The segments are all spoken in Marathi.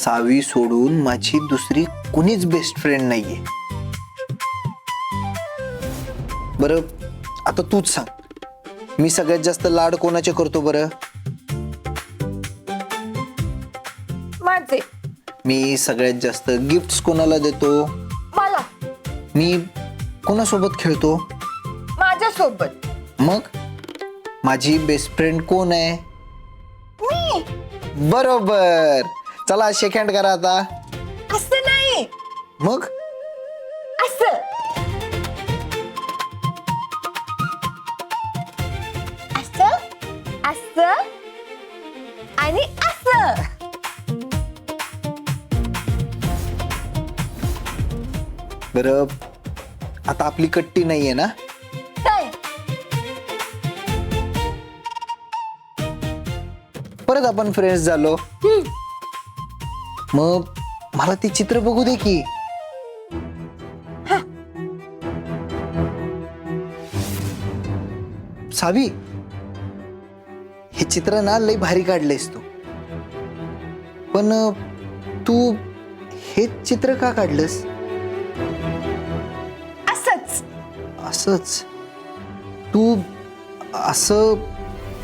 सावी सोडून माझी दुसरी कुणीच बेस्ट फ्रेंड नाहीये. बरं आता तूच सांग, मी सगळ्यात जास्त लाड कोणाचे करतो बरं? माझे. मी सगळ्यात जास्त गिफ्ट्स कोणाला देतो? मला. मी कोणासोबत खेळतो? माझ्यासोबत. मग माझी बेस्ट फ्रेंड कोण आहे? मी. बरोबर. चला शेक हँड करा आता. असं नाही, मग असं. असं, असं आणि असं. बरं आता आपली कट्टी नाहीये ना? नाही. परत आपण फ्रेंड्स झालो. मग मला ती चित्र बघू दे की. सावी, हे चित्र ना लई भारी काढलेस तू. पण तू हे चित्र का काढलंस? असंच. असंच? तू असं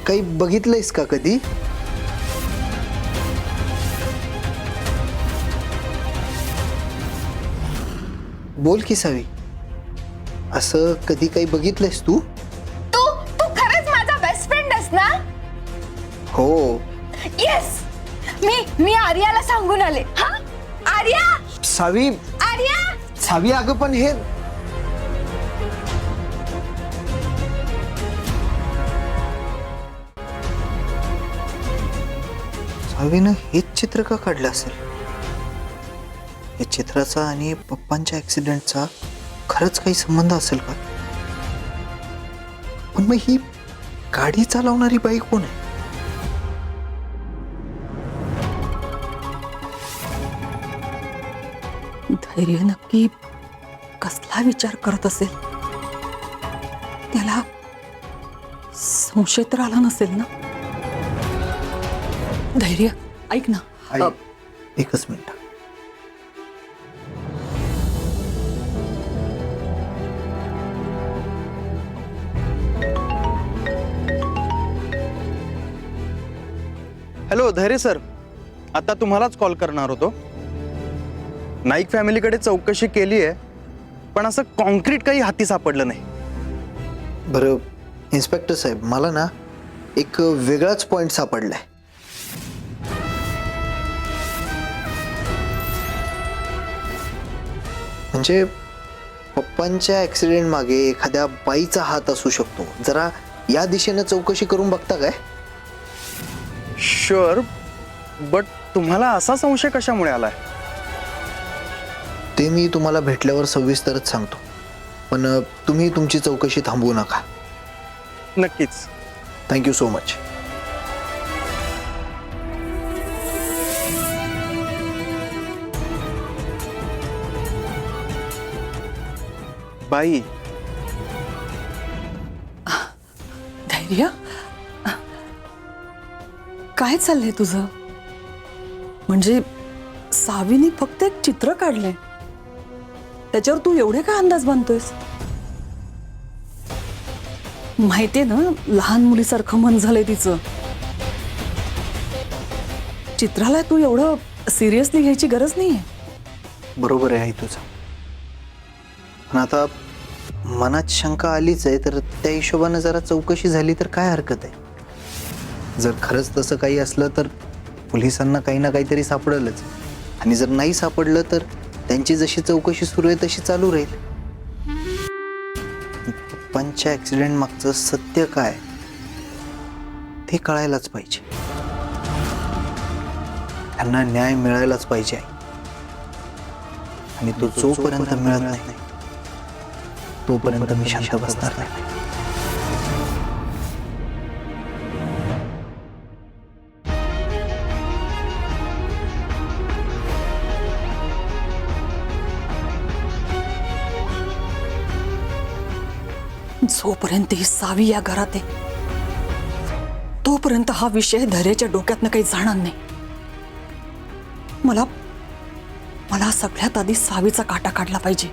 काही बघितलंयस का कधी? बोल की सावी, असं कधी काही बघितलंयस तू? तू तू खरंच माझा बेस्ट फ्रेंड आहेस ना? हो. येस. मी आर्याला सांगून आले. हा आर्या. सावी, आर्या. सावी अगं पण हे सावीनं हेच चित्र का काढलं असेल? या चित्राचा आणि पप्पांच्या ऍक्सिडेंटचा खरंच काही संबंध असेल का? पण मग ही गाडी चालवणारी बाई कोण आहे? धैर्य नक्की कसला विचार करत असेल? त्याला संशय तर आला नसेल ना? धैर्य ऐक ना. आई, एकच मिनिट. हॅलो धैर्य सर, आता तुम्हालाच कॉल करणार होतो. नाईक फॅमिलीकडे चौकशी केली आहे, पण असं कॉन्क्रीट काही हाती सापडलं नाही. बरं इन्स्पेक्टर साहेब, मला ना एक वेगळाच पॉइंट सापडलाय. म्हणजे पप्पांच्या ऍक्सिडेंट मागे एखाद्या बाईचा हात असू शकतो. जरा या दिशेनं चौकशी करून बघता काय? शुअर, बट तुम्हाला असा संशय कशामुळे आलाय? ते मी तुम्हाला भेटल्यावर सविस्तरच सांगतो. पण तुम्ही तुमची चौकशी थांबवू नका. नक्कीच. Thank you so much. बाई, धैर्य काय चाललंय तुझं? म्हणजे सावीने फक्त एक चित्र काढलंय, त्याच्यावर तू एवढे काय अंदाज बांधतोयस? माहितीये ना, लहान मुलीसारखं मन झालंय तिचं. चित्राला तू एवढं सिरियसली घ्यायची गरज नाहीये. बरोबर आहे आई तुझं. पण आता मनात शंका आलीच आहे, तर त्या हिशोबानं जरा चौकशी झाली तर काय हरकत आहे? जर खरंच तसं काही असलं तर पोलिसांना काही ना काहीतरी सापडेलच. आणि जर नाही सापडलं तर त्यांची जशी चौकशी सुरू आहे तशी चालू राहील. पप्पांच्या ऍक्सिडेंट मागचं सत्य काय ते कळायलाच पाहिजे. त्यांना न्याय मिळायलाच पाहिजे. आणि तो जोपर्यंत मिळत नाही तोपर्यंत मी शांत बसणार नाही. जोपर्यंत ही सावी या घरात आहे तोपर्यंत हा विषय धैर्याच्या डोक्यातनं काही जाणार नाही. मला मला सगळ्यात आधी सावीचा काटा काढला पाहिजे.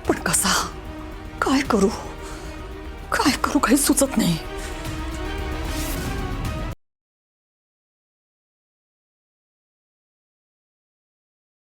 पण कसा? काय करू काही सुचत नाही.